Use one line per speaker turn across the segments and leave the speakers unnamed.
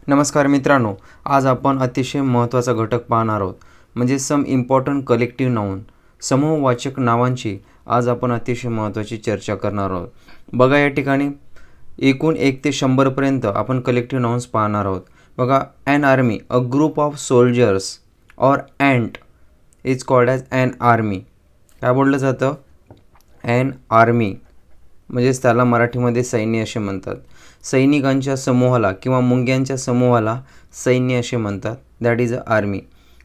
नमस्कार मित्रांनो, आज आपण अतिशय महत्त्वाचा घटक पाहणार आहोत म्हणजे सम इम्पॉर्टंट कलेक्टिव्ह नाउन, समूहवाचक नावांची आज आपण अतिशय महत्त्वाची चर्चा करणार आहोत। बघा या ठिकाणी एकूण 1 ते 100 पर्यंत आपण कलेक्टिव्ह नाउन्स पाहणार आहोत। बघा an army, a group of soldiers or ant is called as an army. काय बोललं जातं? ॲन आर्मी म्हणजेच त्याला मराठीमध्ये सैन्य असे म्हणतात। सैनिकांच्या समूहाला किंवा मुंग्यांच्या समूहाला सैन्य असे म्हणतात, that is a army.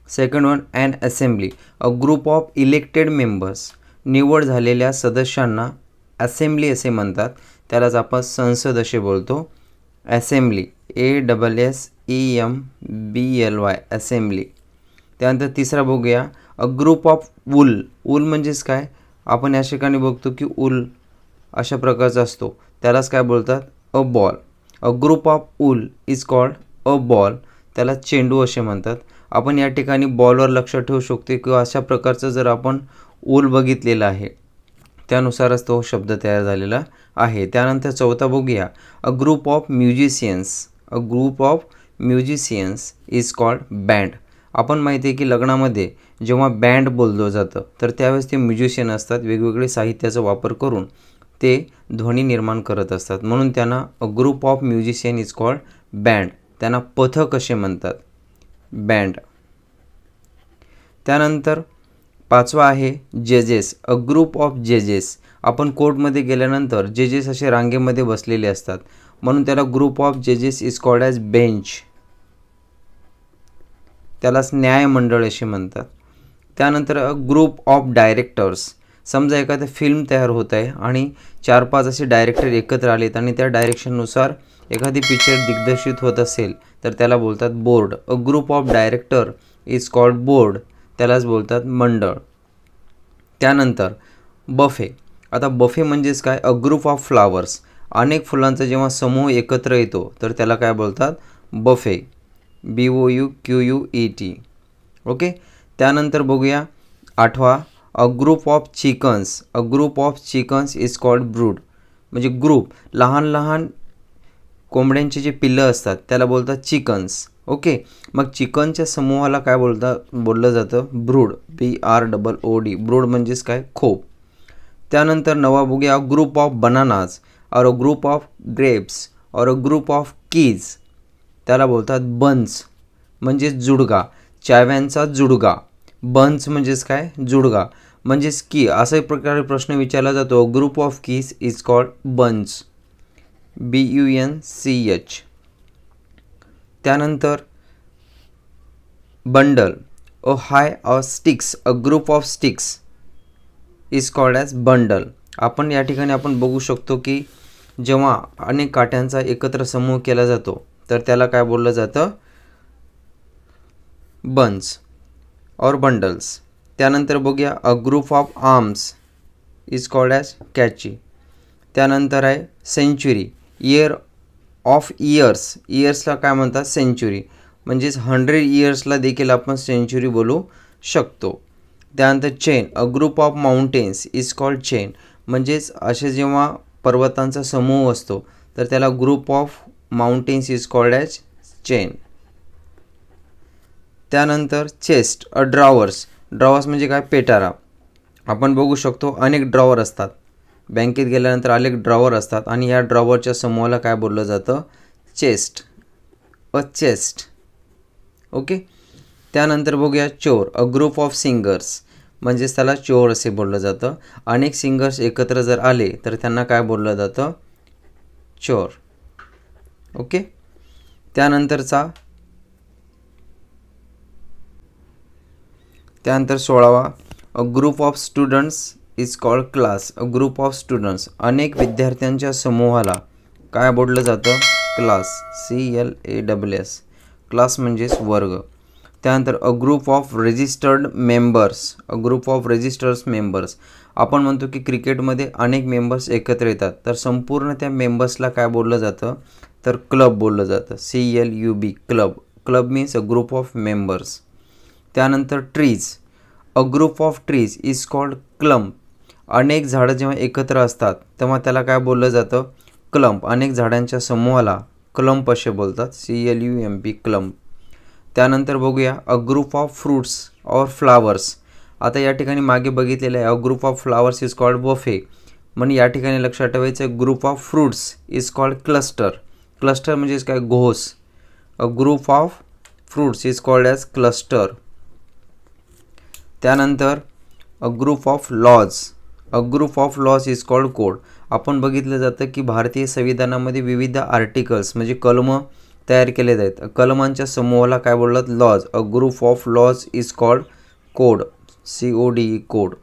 Second one, an assembly, a group of elected members, निवड झालेल्या सदस्यांना असेंब्ली असे म्हणतात, त्यालाच आपण संसद असे बोलतो। Assembly, ASSEMBLY, assembly. त्यानंतर तिसरा बघूया, a group of wool. Wool म्हणजेच काय? आपण या ठिकाणी बघतो की वूल अशा प्रकारचा असतो, त्यालाच काय बोलतात? A ball. A group of wool is called a ball, त्याला चेंडू असे म्हणतात। आपण या ठिकाणी बॉलवर लक्ष ठेवू शकतो किंवा अशा प्रकारचं जर आपण वूल बघितलेलं आहे त्यानुसारच तो शब्द तयार झालेला आहे। त्यानंतर चौथा बघूया, a group of musicians. A group of musicians is called band. आपण माहिती आहे की लग्नामध्ये जेव्हा बँड बोललं जातं तर त्यावेळेस ते म्युझिशियन असतात, वेगवेगळे साहित्याचा वापर करून ते ध्वनी निर्माण करत असतात, म्हणून त्यांना अ group of musician is called band, त्यांना पथक असे म्हणतात, बँड। त्यानंतर पाचवा आहे जजेस, अ ग्रुप ऑफ जजेस। आपण कोर्टमध्ये गेल्यानंतर जजेस असे रांगेमध्ये बसलेले असतात, म्हणून त्याला ग्रुप ऑफ जजेस इज कॉल्ड ॲज बेंच, त्यालाच न्यायमंडळ असे म्हणतात। त्यानंतर अ ग्रुप ऑफ डायरेक्टर्स, समजा एखादं फिल्म तयार होत आहे आणि 4-5 असे डायरेक्टर एकत्र आलेत आणि त्या डायरेक्शननुसार एखादी पिक्चर दिग्दर्शित होत असेल तर त्याला बोलतात board. A group of director is called board, त्यालाच बोलतात मंडळ। त्यानंतर बफे। आता बफे म्हणजेच काय? अ ग्रुप ऑफ फ्लावर्स, अनेक फुलांचा जेव्हा समूह एकत्र येतो तर त्याला काय बोलतात? Buffet, BOUQUET, okay. त्यानंतर बघूया आठवा, a group of chickens. A group of chickens is called brood, म्हणजे ग्रुप, लहान लहान कोंबड्यांचे जे पिल्लं असतात त्याला बोलतात चिकन्स, ओके। मग चिकनच्या समूहाला काय बोललं जातं? ब्रूड, BROOD, ब्रूड म्हणजेच काय? खोप। त्यानंतर नवा बघूया, अ ग्रुप ऑफ बनानाज और अ ग्रुप ऑफ ग्रेप्स और अ ग्रुप ऑफ कीज, त्याला बोलतात बन्स, म्हणजेच जुडगा, चाव्यांचा जुडगा। बन्स म्हणजेच काय? जुडगा, म्हणजेच की अशा प्रकारे प्रश्न विचारला जातो, group of keys is called buns, BUNCH। त्यानंतर bundle, a high of sticks, a group of sticks is called as bundle. आपण या ठिकाणी आपण बघू शकतो की जेव्हा अनेक काठ्यांचा एकत्र समूह केला जातो तर त्याला काय बोललं जातं? बन्स और बंडल्स। त्यानंतर बघूया, a group of arms is called as catchy. त्यानंतर आहे सेंच्युरी, इयर ऑफ इयर्स, इयर्सला काय म्हणतात? सेंच्युरी, म्हणजेच 100 इयर्सला देखील आपण सेंच्युरी बोलू शकतो। त्यानंतर chain, a group of mountains is called chain, म्हणजेच असे जेव्हा पर्वतांचा समूह असतो तर त्याला group of mountains is called as chain. त्यानंतर चेस्ट, अ ड्रॉवर्स, ड्रॉवर्स म्हणजे काय? पेटारा। आपण बघू शकतो अनेक ड्रॉवर असतात, बँकेत गेल्यानंतर अनेक ड्रॉवर असतात आणि या ड्रॉवरच्या समूहाला काय बोललं जातं? चेस्ट, अ चेस्ट, ओके। त्यानंतर बघूया चोर, अ ग्रुप ऑफ सिंगर्स, म्हणजेच त्याला चोर असे बोललं जातं। अनेक सिंगर्स एकत्र जर आले तर त्यांना काय बोललं जातं? चोर, ओके। त्यानंतर 16वा, a group of students is called class. A group of students, अनेक विद्यार्थ्यांच्या समूहाला काय बोललं जातं? क्लास, CLASS, क्लास म्हणजेच वर्ग। त्यानंतर a group of registered members, a group of registers members, आपण म्हणतो की क्रिकेटमध्ये अनेक मेंबर्स एकत्र येतात तर संपूर्ण त्या मेंबर्सला काय बोललं जातं? तर क्लब बोललं जातं, CLUB, club. Club means a group of members. त्यानंतर trees, a group of trees is called clump, अनेक झाडं जेव्हा एकत्र असतात तेव्हा त्याला काय बोललं जातं? क्लम्प, अनेक झाडांच्या समूहाला क्लंप असे बोलतात, CLUMP क्लंप. त्यानंतर बघूया a group of fruits or flowers. आता या ठिकाणी मागे बघितलेलं आहे a group of flowers is called बफे. म्हणून या ठिकाणी लक्षात ठेवायचं group of fruits is called cluster. Cluster म्हणजेच काय, घोस. A group of fruits is called as cluster. त्यानंतर a group of laws. A group of laws is called code. आपण बघितलं जातं की भारतीय संविधानामध्ये विविध आर्टिकल्स म्हणजे कलम तयार केले जातात. कलमांच्या समूहाला काय बोलतात, laws. A group of laws is called code, CODE code.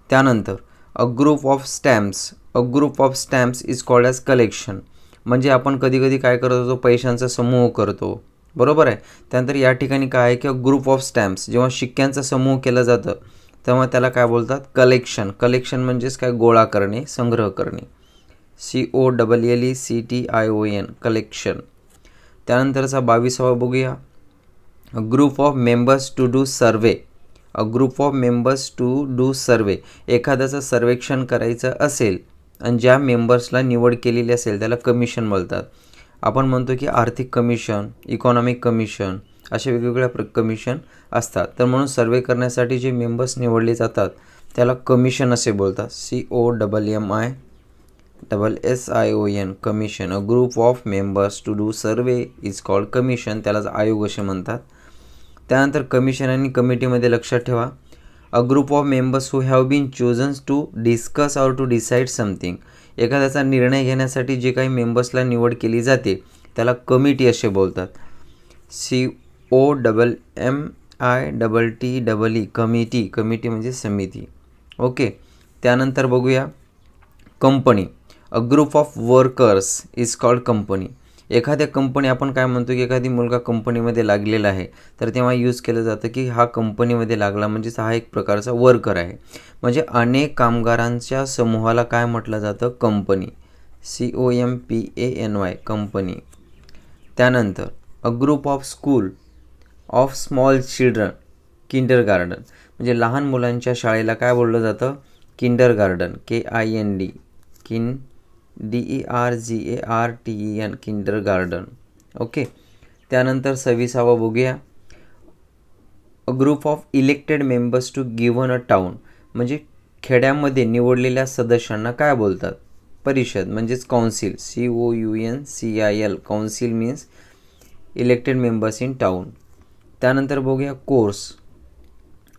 त्यानंतर a group of stamps. A group of stamps is called as collection. म्हणजे आपण कधी कधी काय करत होतो, पैशांचा समूह करतो, बरोबर आहे. त्यानंतर या ठिकाणी काय आहे की ग्रुप ऑफ स्टॅम्प्स, जेव्हा शिक्क्यांचा समूह केला जातं तेव्हा त्याला काय बोलतात, कलेक्शन. कलेक्शन म्हणजेच काय, गोळा करणे, संग्रह करणे, COLLECTION कलेक्शन. त्यानंतरचा 22वा बघूया a group of members to do survey. A group of members to do survey. एखाद्याचं सर्वेक्षण करायचं असेल आणि ज्या मेंबर्सला निवड केलेली असेल त्याला कमिशन बोलतात. आपण म्हणतो की आर्थिक कमिशन, इकॉनॉमिक कमिशन, असे वेगवेगळ्या कमिशन असतात. तर म्हणून सर्वे करण्यासाठी जे मेंबर्स निवडले जातात त्याला कमिशन असे बोलतात, COMMISSION commission. A group of members to do survey is called commission, त्यालाच आयोग असे म्हणतात. त्यानंतर कमिशन आणि कमिटीमध्ये लक्षात ठेवा a group of members who have been chosen to discuss or to decide something. एखाद्याचा निर्णय घेण्यासाठी जे काही मेंबर्सला निवड केली जाते त्याला कमिटी असे बोलतात, COMMITTEE कमिटी. कमिटी म्हणजे समिती. ओके. त्यानंतर बघूया company. A group of workers is called company. एखाद्या कंपनी, आपण काय म्हणतो की एखादी मुलगा कंपनीमध्ये लागलेला आहे तर तेव्हा यूज केलं जातं की हा कंपनीमध्ये लागला म्हणजेच हा एक प्रकारचा वर्कर आहे. म्हणजे अनेक कामगारांच्या समूहाला काय म्हटलं जातं, कंपनी, COMPANY कंपनी. त्यानंतर a group of school of small children, kindergarten. म्हणजे लहान मुलांच्या शाळेला काय बोललं जातं, kindergarten, KIND, DERGARTEN kindergarten. Okay. त्यानंतर 26वा बघूया a group of elected members to govern a town. म्हणजे खेड्यामध्ये निवडलेल्या सदस्यांना काय बोलतात, परिषद म्हणजेच council, COUNCIL council means elected members in town. त्यानंतर बघूया कोर्स,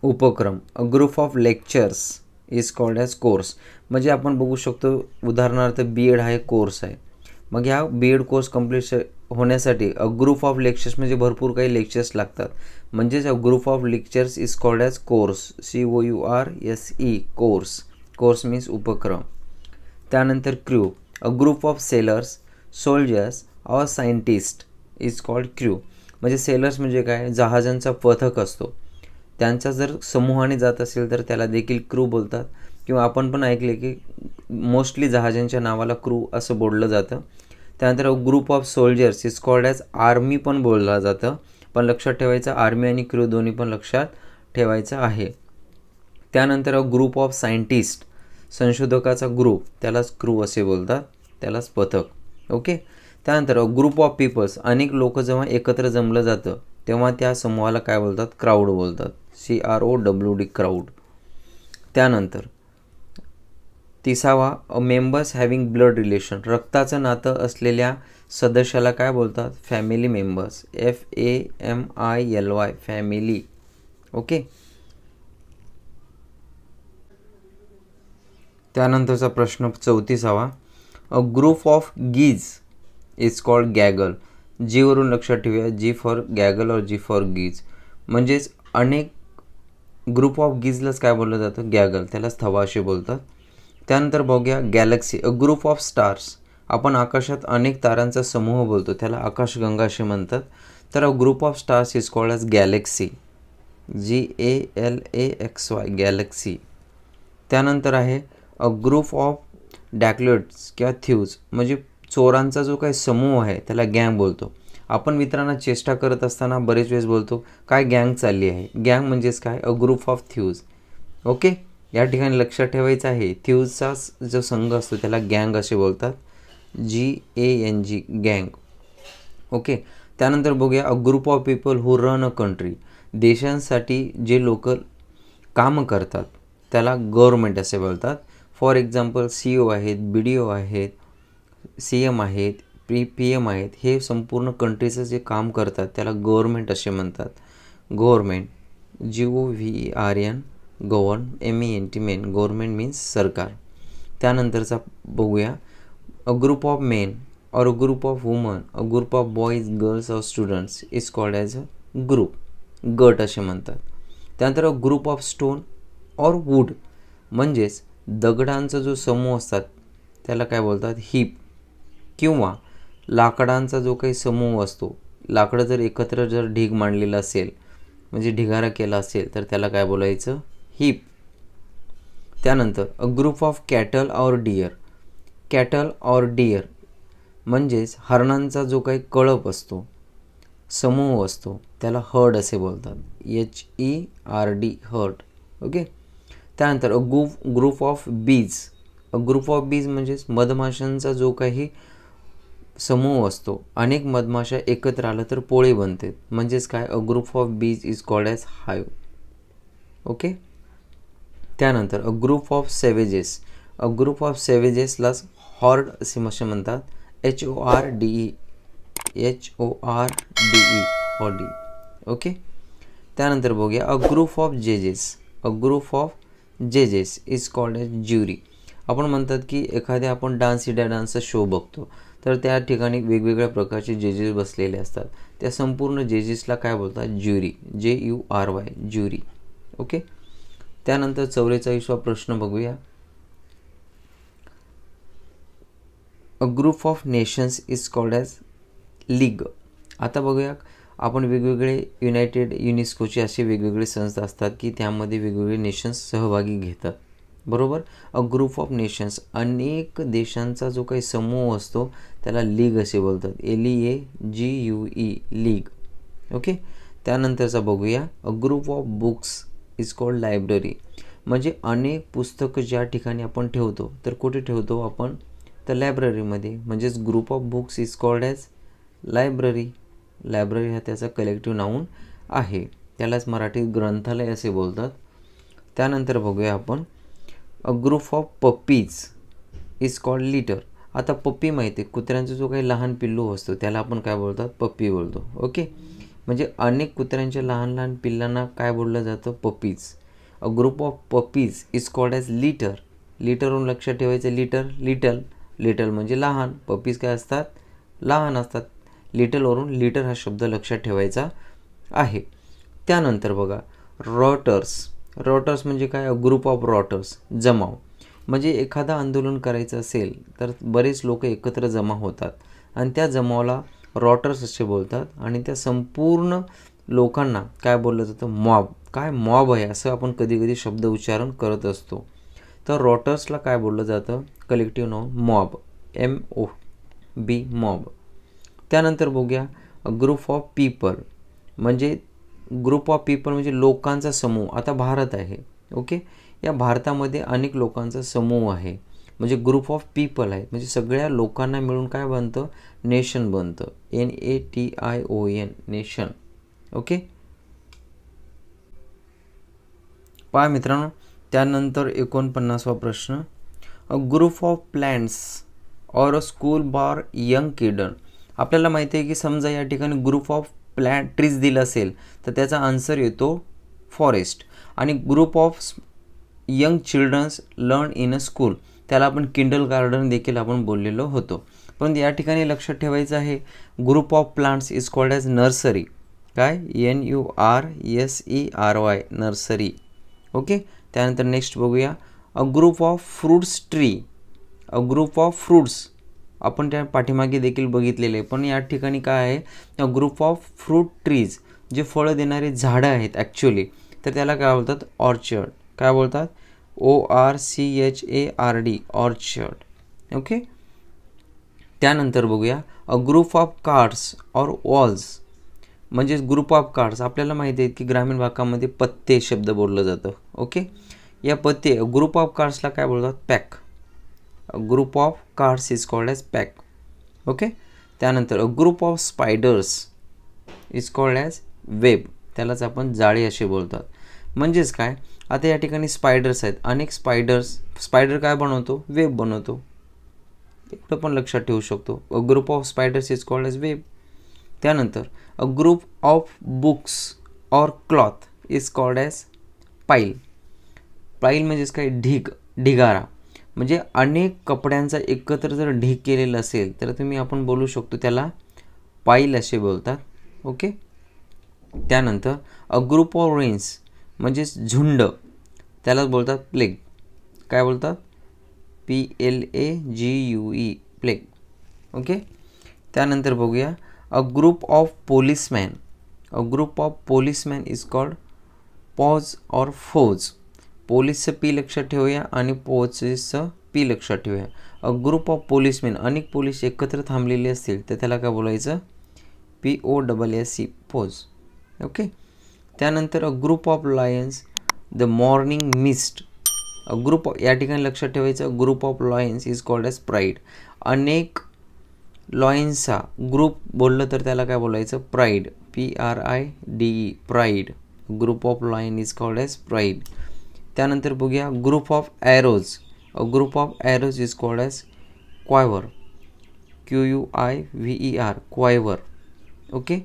उपक्रम. A group of lectures is called as course. म्हणजे आपण बघू शकतो उदाहरणार्थ BEd हा एक कोर्स आहे. मग ह्या BEd कोर्स कंप्लीट होण्यासाठी अ ग्रुप ऑफ लेक्चर्स म्हणजे भरपूर काही लेक्चर्स लागतात. म्हणजेच a group of lectures is called as course, COURSE course. Course means उपक्रम. त्यानंतर crew. A group of sellers, soldiers or scientist is called crew. म्हणजे सेलर्स म्हणजे काय, जहाजांचा पथक असतो, त्यांचा जर समूहाने जात असेल तर त्याला देखील क्रू बोलतात. किंवा आपण पण ऐकले की मोस्टली जहाजांच्या नावाला क्रू असं बोललं जातं. त्यानंतर group of soldiers is called as army पण बोललं जातं. पण लक्षात ठेवायचं आर्मी आणि क्रू दोन्ही पण लक्षात ठेवायचं आहे. त्यानंतर ग्रुप ऑफ सायंटिस्ट, संशोधकाचा ग्रुप, त्यालाच क्रू असे बोलतात, त्यालाच पथक. ओके. त्यानंतर ग्रुप ऑफ पीपल्स, अनेक लोक जेव्हा एकत्र जमलं जातं तेव्हा त्या समूहाला काय बोलतात, क्राऊड बोलतात, CROWD क्राऊड. त्यानंतर 30वा मेंबर्स हॅव्हिंग ब्लड रिलेशन, रक्ताचं नातं असलेल्या सदस्याला काय बोलतात, family members, FAMILY family. Okay. त्यानंतरचा प्रश्न 34वा a group of geese is called gaggle. जीवरून लक्षात ठेवूया, G फॉर गॅगल और G फॉर गीज. म्हणजेच अनेक ग्रुप ऑफ गीजलाच काय बोललं जातं, गॅगल, त्यालाच थवा असे बोलतात. त्यानंतर बघूया Galaxy. A group of stars, आपण आकाशात अनेक तारांचा समूह बोलतो त्याला आकाशगंगा असे म्हणतात. तर अ group of stars is called as Galaxy, GALAXY Galaxy. त्यानंतर आहे अ ग्रुप ऑफ डॅकलेट्स किंवा थ्यूज, म्हणजे चोरांचा जो काही समूह आहे त्याला गँग बोलतो. आपण मित्रांना चेष्टा करत असताना बरेच वेळेस बोलतो काय गँग चालली आहे. गँग म्हणजेच काय, अ ग्रुप ऑफ थ्यूज. ओके. या ठिकाणी लक्षात ठेवायचं आहे थ्यूजचा जो संघ असतो त्याला गँग असे बोलतात, GANG गँग. ओके. त्यानंतर बघूया a group of people who run a country. देशांसाठी जे लोक कामं करतात त्याला गव्हर्मेंट असे बोलतात. फॉर एक्झाम्पल CEO आहेत, BDO आहेत, CM आहेत, PM आहेत, हे संपूर्ण कंट्रीचं जे काम करतात त्याला गव्हर्मेंट असे म्हणतात. Government GOVERN govern MENT ment. Government means सरकार. त्यानंतरचा बघूया अ ग्रुप ऑफ मेन और a group of woman, a group of boys, girls और students is called as a group. गट असे म्हणतात. त्यानंतर अ ग्रुप ऑफ स्टोन और वूड म्हणजेच दगडांचा जो समूह असतात त्याला काय बोलतात हीप. किंवा लाकडांचा जो काही समूह असतो, लाकडं जर एकत्र जर ढीग मांडलेला असेल म्हणजे ढिगारा केला असेल तर त्याला काय बोलायचं हीप. त्यानंतर अ ग्रुप ऑफ कॅटल और डिअर. कॅटल और डिअर म्हणजेच हरणांचा जो काही कळप असतो, समूह असतो त्याला हर्ड असे बोलतात. HERD heard. ओके. त्यानंतर अ ग्रुप ऑफ बीज. अ ग्रुप ऑफ बीज म्हणजेच मधमाशांचा जो काही समूह असतो, अनेक मधमाशा एकत्र आलं तर पोळे बनते म्हणजेच काय a group of bees is called as hive. Okay. त्यानंतर a group of savages. A group of सेवेजेसलाच हॉर्ड असे म्हणतात. HORDE horde. ओके. त्यानंतर बघूया अ ग्रुप ऑफ जजेस. अ ग्रुप ऑफ जजेस इज कॉल्ड ॲज ज्युरी. आपण म्हणतात की एखाद्या आपण डान्स इंडिया डान्सचा शो बघतो तर त्या ठिकाणी वेगवेगळ्या प्रकारचे जजेस बसलेले असतात. त्या संपूर्ण जजेसला काय बोलतात ज्युरी. JURY jury. ओके. त्यानंतर 44वा प्रश्न बघूया. A group of nations is called as league. आता बघूया आपण वेगवेगळे युनेस्कोचे असे वेगवेगळे संस्था असतात की त्यामध्ये वेगवेगळे नेशन्स सहभागी घेतात. बरोबर. अ ग्रुप ऑफ नेशन्स अनेक देशांचा जो काही समूह असतो त्याला लीग असे बोलतात. LEAGUE league. ओके. त्यानंतरचा बघूया a group of books is called library. म्हणजे अनेक पुस्तकं ज्या ठिकाणी आपण ठेवतो तर कुठे ठेवतो आपण तर लायब्ररीमध्ये. म्हणजेच group of books is called as library. Library हा त्याचा कलेक्टिव्ह नाऊन आहे. त्यालाच मराठीत ग्रंथालय असे बोलतात. त्यानंतर बघूया आपण अ group of puppies is called litre. आता पप्पी माहिती आहे, कुत्र्यांचा जो काही लहान पिल्लू असतो त्याला आपण काय बोलतात पप्पी बोलतो. ओके. म्हणजे अनेक कुत्र्यांच्या लहान लहान पिल्लांना काय बोललं जातं puppies. A group of puppies is called as litter. लिटरवरून लक्षात ठेवायचं लिटर लिटल. लिटल म्हणजे लहान, पप्पीज काय असतात लहान असतात. लिटलवरून लिटर हा शब्द लक्षात ठेवायचा आहे. त्यानंतर बघा रॉटर्स. रॉटर्स म्हणजे काय अ ग्रुप ऑफ रॉटर्स जमाव. म्हणजे एखादा आंदोलन करायचं असेल तर बरेच लोक एकत्र जमा होतात आणि त्या जमावाला रॉटर्स असे बोलतात. आणि त्या संपूर्ण लोकांना काय बोललं जातं मॉब. काय मॉब आहे असं आपण कधी कधी शब्द उच्चारण करत असतो. तर रॉटर्सला काय बोललं जातं collective noun mob. MOB mob. त्यानंतर बघूया ग्रुप ऑफ पीपल. म्हणजे ग्रुप ऑफ पीपल म्हणजे लोकांचा समूह. आता भारत आहे. ओके. या भारतामध्ये अनेक लोकांचा समूह आहे म्हणजे ग्रुप ऑफ पीपल आहे. म्हणजे सगळ्या लोकांना मिळून काय बनतं नेशन बनतं. NATION nation. ओके. पहा मित्रांनो. त्यानंतर 49वा प्रश्न अ ग्रुप ऑफ प्लांट्स और अ स्कूल बार यंग किडन. आपल्याला माहिती आहे की समजा या ठिकाणी ग्रुप ऑफ ट्रीज दिलं असेल तर त्याचा आन्सर येतो फॉरेस्ट. आणि group of young childrens learn in a school त्याला आपण किंडल गार्डन देखील आपण बोललेलो होतो. पण या ठिकाणी लक्षात ठेवायचं आहे group of plants is called as nursery. काय NURSERY नर्सरी. ओके. त्यानंतर नेक्स्ट बघूया a group of fruits tree. A group of fruits आपण त्या पाठीमागे देखील बघितलेले आहे. पण या ठिकाणी काय आहे a group of fruit trees जे फळं देणारे झाडं आहेत ॲक्च्युली तर त्याला काय बोलतात ऑर्चर्ड. काय बोलतात ORCHARD ऑर्चर्ड. ओके. त्यानंतर बघूया अ ग्रुप ऑफ कार्ड्स और वॉल्स. म्हणजे ग्रुप ऑफ कार्ड्स आपल्याला माहिती आहे की ग्रामीण भागामध्ये पत्ते शब्द बोललं जातं. ओके. या पत्ते ग्रुप ऑफ कार्ड्सला काय बोलतात pack. Group of cards is called as pack. Okay. त्यानंतर a group of spiders is called as web, त्यालाच आपण जाळी असे बोलतात. म्हणजेच काय, आता या ठिकाणी स्पायडर्स आहेत, अनेक स्पायडर काय बनवतो, वेब बनवतो. एवढं पण लक्षात ठेवू शकतो. A group of spiders is called as web. त्यानंतर a group of books or cloth is called as pile. Pile म्हणजेच काय, ढिगारा. म्हणजे अनेक कपड्यांचा एकत्र जर ढीग केलेला असेल तर आपण बोलू शकतो त्याला पाईल असे बोलतात. ओके. त्यानंतर अ ग्रुप ऑफ रेन्स म्हणजेच झुंड, त्यालाच बोलतात प्लेग. काय बोलतात, PLAGUE, प्लेग. ओके. त्यानंतर बघूया a group of policeman. A group of policeman is called posse or फोज. पोलीसचं पी लक्षात ठेवूया आणि पोजेसचं पी लक्षात ठेवूया. अ ग्रुप ऑफ पोलिसमॅन, अनेक पोलीस एकत्र थांबलेले असतील तर त्याला काय बोलायचं, POSSE, पोज. ओके. त्यानंतर a group of lions the morning mist. A group या ठिकाणी लक्षात ठेवायचं, group of lions is called as pride. अनेक लॉयन्सचा ग्रुप बोललं तर त्याला काय बोलायचं, pride, PRIDE, pride. Group of lion is called as pride. त्यानंतर बघूया group of arrows. A group of arrows is called as quiver, QUIVER, quiver. Okay.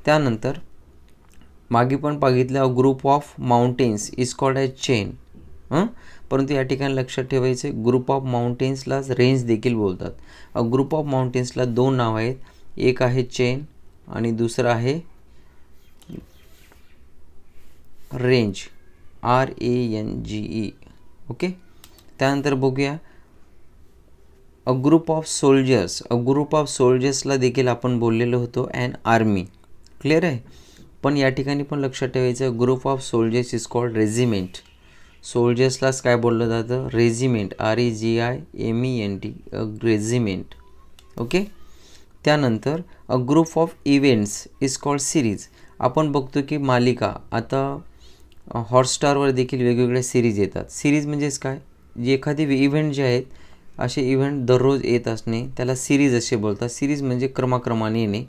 त्यानंतर मागे पण बघितलं a group of mountains is called as chain. परंतु या ठिकाणी लक्षात ठेवायचे, ग्रुप ऑफ माउंटेन्सलाच रेंज देखील बोलतात. अ ग्रुप ऑफ माउंटेन्सला दोन नाव आहेत, एक आहे चेन आणि दुसरं आहे रेंज, RANGE. ओके. त्यानंतर बघूया a group of soldiers. A group of सोल्जर्सला देखील आपण बोललेलो होतो ॲन आर्मी. क्लिअर आहे. पण या ठिकाणी पण लक्षात ठेवायचं, group of soldiers is called regiment. सोल्जर्सलाच काय बोललं जातं, रेजिमेंट, REGIMENT, रेजिमेंट. ओके. त्यानंतर a group of events is called series. आपण बघतो की मालिका, आता हॉटस्टारवर देखील वेगवेगळ्या सिरीज येतात. सिरीज म्हणजेच काय, जे एखादी इव्हेंट जे आहेत असे इव्हेंट दररोज येत असणे त्याला सिरीज असे बोलतात. सिरीज म्हणजे क्रमाक्रमाने येणे,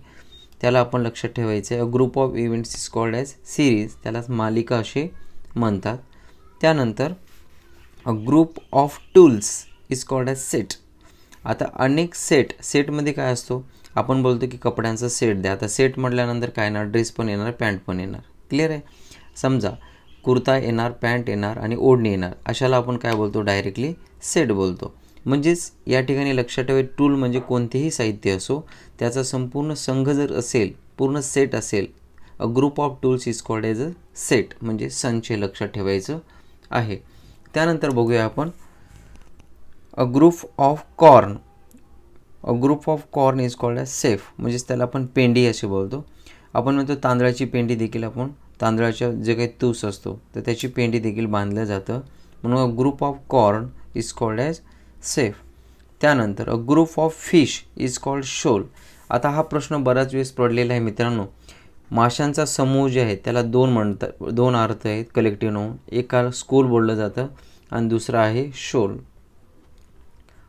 त्याला आपण लक्षात ठेवायचं आहे. A group of events is called as series, त्यालाच मालिका असे म्हणतात. त्यानंतर a group of tools is called as set. आता अनेक सेटमध्ये काय असतो, आपण बोलतो की कपड्यांचा सेट द्या. आता सेट म्हटल्यानंतर काय येणार, ड्रेस पण येणार, पॅन्ट पण येणार. क्लिअर आहे. समजा कुर्ता येणार, पॅन्ट येणार आणि ओढणी येणार, अशाला आपण काय बोलतो, डायरेक्टली सेट बोलतो. म्हणजेच या ठिकाणी लक्षात ठेवा, टूल म्हणजे कोणतेही साहित्य असो त्याचा संपूर्ण संघ जर असेल, पूर्ण सेट असेल, अ group of tools is called as a set, म्हणजे संच लक्षात ठेवायचं आहे. त्यानंतर बघूया आपण अ group of corn. A group of corn is called as safe, म्हणजेच त्याला आपण पेंडी असे बोलतो. आपण म्हणतो तांदळाची पेंडी देखील, आपण तांदळाच्या जे काही तूस असतो तर त्याची पेंडी देखील बांधलं जातं, म्हणून a group of corn is called as sheaf. त्यानंतर a group of fish is called shoal. आता हा प्रश्न बराच वेळेस पडलेला आहे मित्रांनो. माशांचा समूह जे आहे त्याला दोन अर्थ आहेत कलेक्टिव्ह नाउन. एका स्कूल बोललं जातं आणि दुसरा आहे shoal.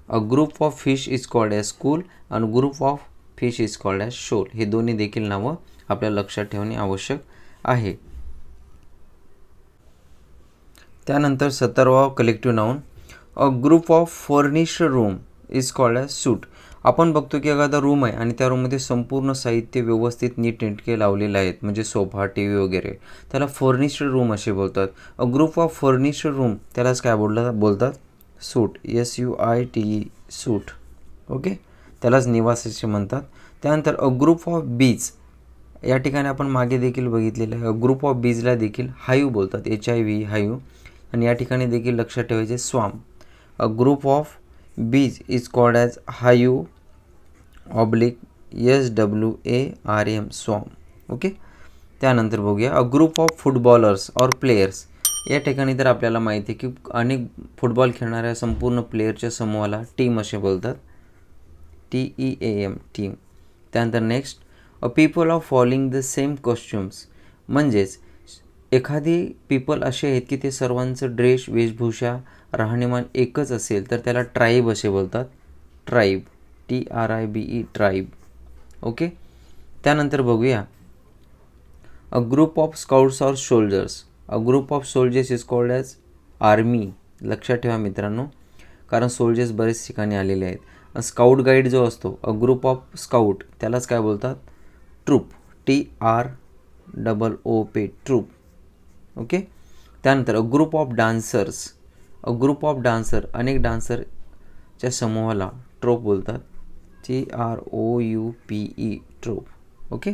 A group of fish is called as school आणि group of fish is called as shoal. हे दोन्ही देखील नावं आपल्याला लक्षात ठेवणे आवश्यक आहे. त्यानंतर 17वा collective noun a group of furnished room is called as suite. आपण बघतो की एखादा रूम आहे आणि त्या रूममध्ये संपूर्ण साहित्य व्यवस्थित नीटनेटके लावलेलं आहेत, म्हणजे सोफा, TV वगैरे, त्याला फर्निश्ड रूम असे बोलतात. A group of furnished room त्यालाच काय बोलतात, सूट, SUITE, सूट. ओके. त्यालाच निवास असे म्हणतात. त्यानंतर अ ग्रुप ऑफ बीज, या ठिकाणी आपण मागे देखील बघितलेलं आहे. अ ग्रुप ऑफ बीजला देखील हाईव बोलतात, HIV, हाईव. आणि या ठिकाणी देखील लक्षात ठेवायचे swarm. A group of bees is called as hive SWARM, swarm. Okay. त्यानंतर बघूया a group of footballers or players. या ठिकाणी तर आपल्याला माहिती आहे की अनेक फुटबॉल खेळणाऱ्या संपूर्ण प्लेयरच्या समूहाला टीम असे बोलतात, TEAM, टीम. त्यानंतर next a people of following the same costumes, म्हणजेच एखादी पीपल असे आहेत की ते सर्वांचं ड्रेस, वेशभूषा, राहणीमान एकच असेल तर त्याला ट्राईब असे बोलतात, ट्राईब, TRIBE, ट्राईब. ओके. त्यानंतर बघूया a group of scouts or soldiers. A group of soldiers is called as army. लक्षात ठेवा मित्रांनो, कारण सोल्जर्स बरेच ठिकाणी आलेले आहेत. स्काउट गाईड जो असतो, अ ग्रुप ऑफ स्काउट, त्यालाच काय बोलतात? ट्रूप. TROOP, troop. ओके. त्यानंतर a group of dancers. A group of dancer, अनेक डान्सरच्या समूहाला ट्रोप बोलतात. TROUPE, troupe. ओके.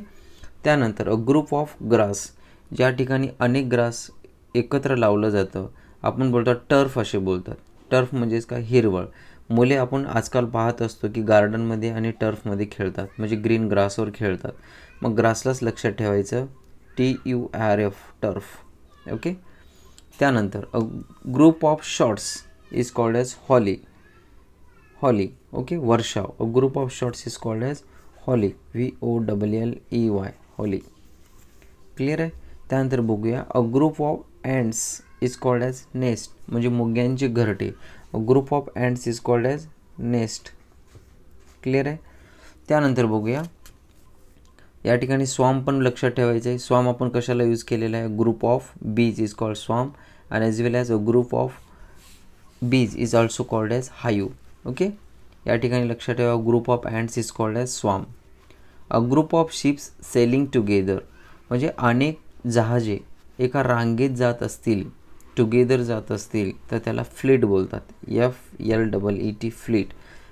त्यानंतर अ ग्रुप ऑफ ग्रास, ज्या ठिकाणी अनेक ग्रास एकत्र लावलं जातं, आपण बोलतात टर्फ असे बोलतात. टर्फ म्हणजेच काय? हिरवळ. मुले आपण आजकाल पाहत असतो की गार्डनमध्ये आणि टर्फमध्ये खेळतात, म्हणजे ग्रीन ग्रासवर खेळतात. मग ग्रासलाच लक्षात ठेवायचं, TURF, टर्फ. ओके. त्यानंतर a group of shots is called as volley. Volley. Okay. वर्षाव. A group of shots is called as volley. VOLLEY, volley. Clear आहे. त्यानंतर बघूया a group of ants is called as nest, म्हणजे मुग्यांचे घरटे. A group of ants is called as nest. Clear आहे. त्यानंतर बघूया या ठिकाणी स्वाम पण लक्षात ठेवायचं आहे. स्वाम आपण कशाला यूज केलेला आहे? Group of bees is called swarm and as well as a group of bees is also called as hive. Okay. या ठिकाणी लक्षात ठेवा group of ants is called as swarm. A group of ships sailing together, म्हणजे अनेक जहाजे एका रांगेत जात असतील, टुगेदर जात असतील, तर त्याला फ्लीट बोलतात. FLEET, fleet.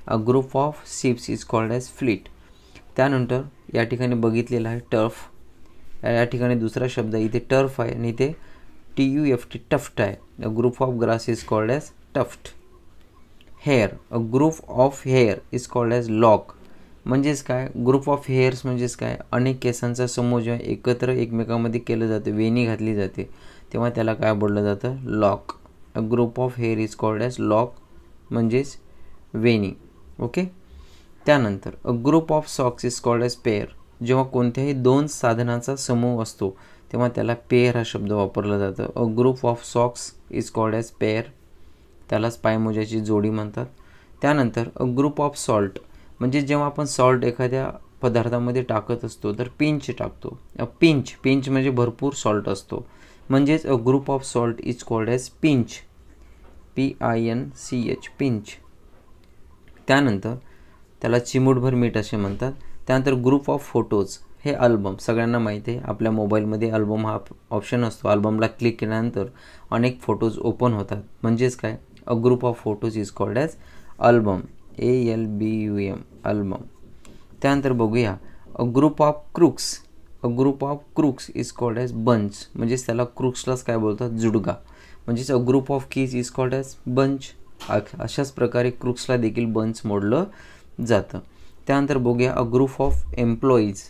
A group of ships is called as fleet. त्यानंतर या ठिकाणी बघितलेलं आहे टर्फ. या ठिकाणी दुसरा शब्द इथे टर्फ आहे आणि इथे TUFT, टफ्ट आहे. A group of grass is called as tuft. Hair. A group of hair is called as lock. म्हणजेच काय? ग्रुप ऑफ हेअर्स म्हणजेच काय? अनेक केसांचा समूह जेव्हा एकत्र एकमेकांमध्ये केलं जातं, वेणी घातली जाते, तेव्हा त्याला काय बोललं जातं? Lock. A group of hair is called as lock, म्हणजेच वेणी. ओके. त्यानंतर a group of socks is called as pair. जेव्हा कोणत्याही दोन साधनांचा समूह असतो, तेव्हा त्याला पेअर हा शब्द वापरला जातं. अ group of socks is called as pair, त्यालाच पायमोज्याची जोडी म्हणतात. त्यानंतर अ ग्रुप ऑफ सॉल्ट, म्हणजे जेव्हा आपण सॉल्ट एखाद्या पदार्थामध्ये टाकत असतो तर पिंच टाकतो. पिंच म्हणजे भरपूर सॉल्ट असतो, म्हणजेच a group of salt is called as pinch. PINCH, pinch. त्यानंतर त्याला चिमूटभर मीठ असे म्हणतात. त्यानंतर ग्रुप ऑफ फोटोज, हे अल्बम सगळ्यांना माहिती आहे. आपल्या मोबाईलमध्ये अल्बम हा ऑप्शन असतो. अल्बमला क्लिक केल्यानंतर अनेक फोटोज ओपन होतात, म्हणजेच काय? A group of photos is called as album. ALBUM, album. त्यानंतर बघूया a group of crooks. A group of crooks is called as bunch, म्हणजेच त्याला क्रुक्सलाच काय बोलतात? जुडगा. म्हणजेच a group of keys is called as bunch. अशाच प्रकारे क्रुक्सला देखील बंच मोडलं जातं. त्यानंतर बघूया a group of employees.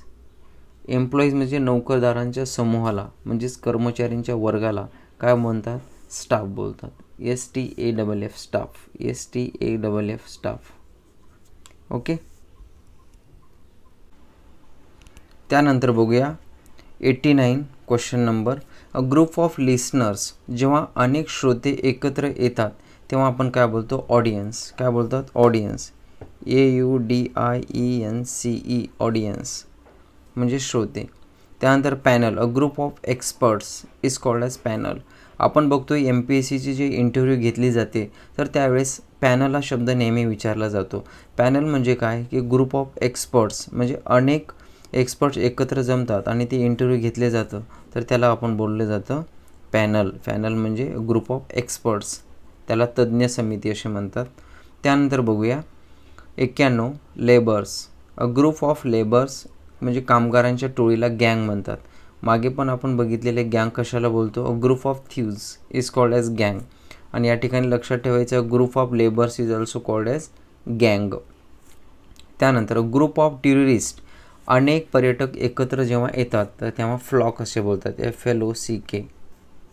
Employees म्हणजे नोकरदारांच्या समूहाला, म्हणजेच कर्मचाऱ्यांच्या वर्गाला काय म्हणतात? स्टाफ बोलतात. STAFF, staff. STAFF, staff. Okay. त्यानंतर बघूया 89 question number. A group of listeners, जेव्हा अनेक श्रोते एकत्र येतात तेव्हा आपण काय बोलतो? ऑडियन्स. काय बोलतात? ऑडियन्स. AUDIENCE, ऑडियन्स म्हणजे श्रोते. त्यानंतर panel. A group of experts is called as panel. आपण बघतो MPSCची जी इंटरव्ह्यू घेतली जाते तर त्यावेळेस पॅनल हा शब्द नेहमी विचारला जातो. पॅनल म्हणजे काय? की ग्रुप ऑफ एक्सपर्ट्स, म्हणजे अनेक एक्सपर्ट्स एकत्र जमतात आणि ते इंटरव्ह्यू घेतले जातं, तर त्याला आपण बोललं जातं पॅनल. पॅनल म्हणजे ग्रुप ऑफ एक्सपर्ट्स, त्याला तज्ज्ञ समिती असे म्हणतात. त्यानंतर बघूया 91 labours. A group of labours म्हणजे कामगारांच्या टोळीला गँग म्हणतात. मागे पण आपण बघितलेले गँग कशाला बोलतो? अ group of थ्यूज is called as गँग. आणि या ठिकाणी लक्षात ठेवायचं group of labours is also called as गँग. त्यानंतर ग्रुप ऑफ टुरिस्ट, अनेक पर्यटक एकत्र जेव्हा येतात तर तेव्हा फ्लॉक असे बोलतात. FLOCK.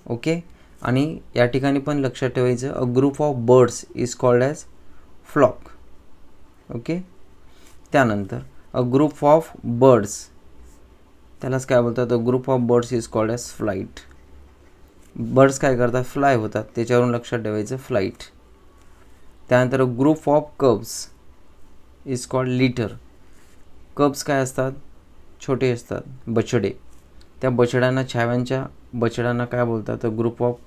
ओके. आणि या ठिकाणी पण लक्षात ठेवायचं a group of birds is called as flock. Okay. त्यानंतर अ ग्रुप ऑफ बर्ड्स, त्यालाच काय बोलतात? A group of birds is called as flight. Birds काय करतात? फ्लाय होतात, त्याच्यावरून लक्षात ठेवायचं फ्लाईट. त्यानंतर group of cubs is called litter. Cubs काय असतात, छोटे असतात, बछडे. त्या बछड्यांना, छाव्यांच्या बछड्यांना काय बोलतात, group of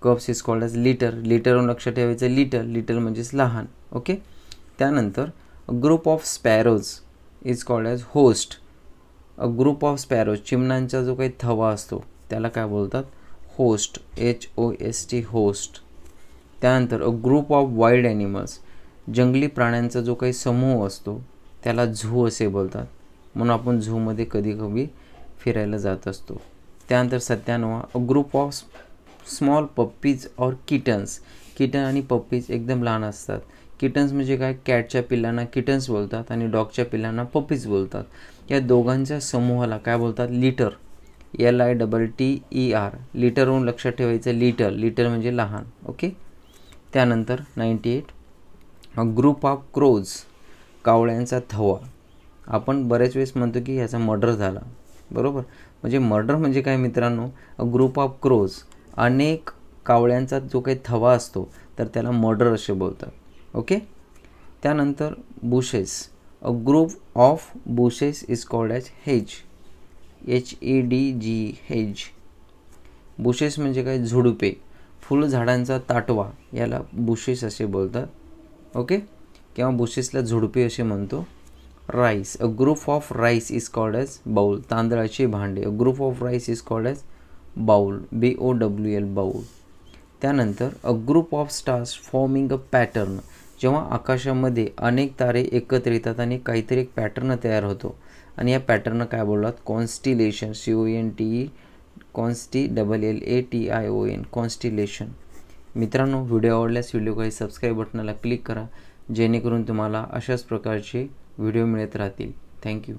cubs is called as litter. लिटरवरून लक्षात ठेवायचं, लिटर म्हणजेच लहान. ओके. त्यानंतर group of sparrows is called as host. Group of sparrows, चिमण्यांचा जो काही थवा असतो त्याला काय बोलतात, होस्ट, HOST, होस्ट. त्यानंतर ग्रुप ऑफ वाईल्ड ॲनिमल्स, जंगली प्राण्यांचा जो काही समूह असतो त्याला झू असे बोलतात. म्हणून आपण झूमध्ये कधी फिरायला जात असतो. त्यानंतर 97 group of small puppy's or kittens. Kitten आणि पप्पीज एकदम लहान असतात. किटन्स म्हणजे काय, कॅटच्या पिल्लांना किटन्स बोलतात आणि डॉगच्या पिल्लांना पप्पीज बोलतात. या दोघांच्या समूहाला काय बोलतात, लिटर, LITTER. लिटरवरून लक्षात ठेवायचं, लिटर म्हणजे लहान. ओके. त्यानंतर 98 ग्रुप ऑफ क्रोज, कावळ्यांचा थवा. आपण बरेच वेळेस म्हणतो की ह्याचा मर्डर झाला, बरोबर. म्हणजे मर्डर म्हणजे काय मित्रांनो, ग्रुप ऑफ क्रोज, अनेक कावळ्यांचा जो काही थवा असतो तर त्याला मर्डर असे बोलतात. ओके. त्यानंतर bushes, group of bushes is called as hedge, HEDG, hedge. Bushes म्हणजे काय, झुडुपे, फुलझाडांचा ताटवा, याला बुशेस असे बोलतात. ओके. किंवा बुशेसला झुडपे असे म्हणतो. Rice, group of rice is called as bowl, तांदळाचे भांडे. Group of rice is called as bowl, BOWL, bowl. त्यानंतर group of stars forming a pattern, जेव्हा आकाशामध्ये अनेक तारे एकत्र येतात आणि काहीतरी एक पॅटर्न तयार होतो आणि या पॅटर्न काय बोलतात, कॉन्स्टिलेशन, CONSTELLATION, कॉन्स्टिलेशन. मित्रांनो, व्हिडिओ आवडल्यास व्हिडिओ काही सबस्क्राईब बटनाला क्लिक करा, जेणेकरून तुम्हाला अशाच प्रकारचे व्हिडिओ मिळत राहतील. थँक्यू.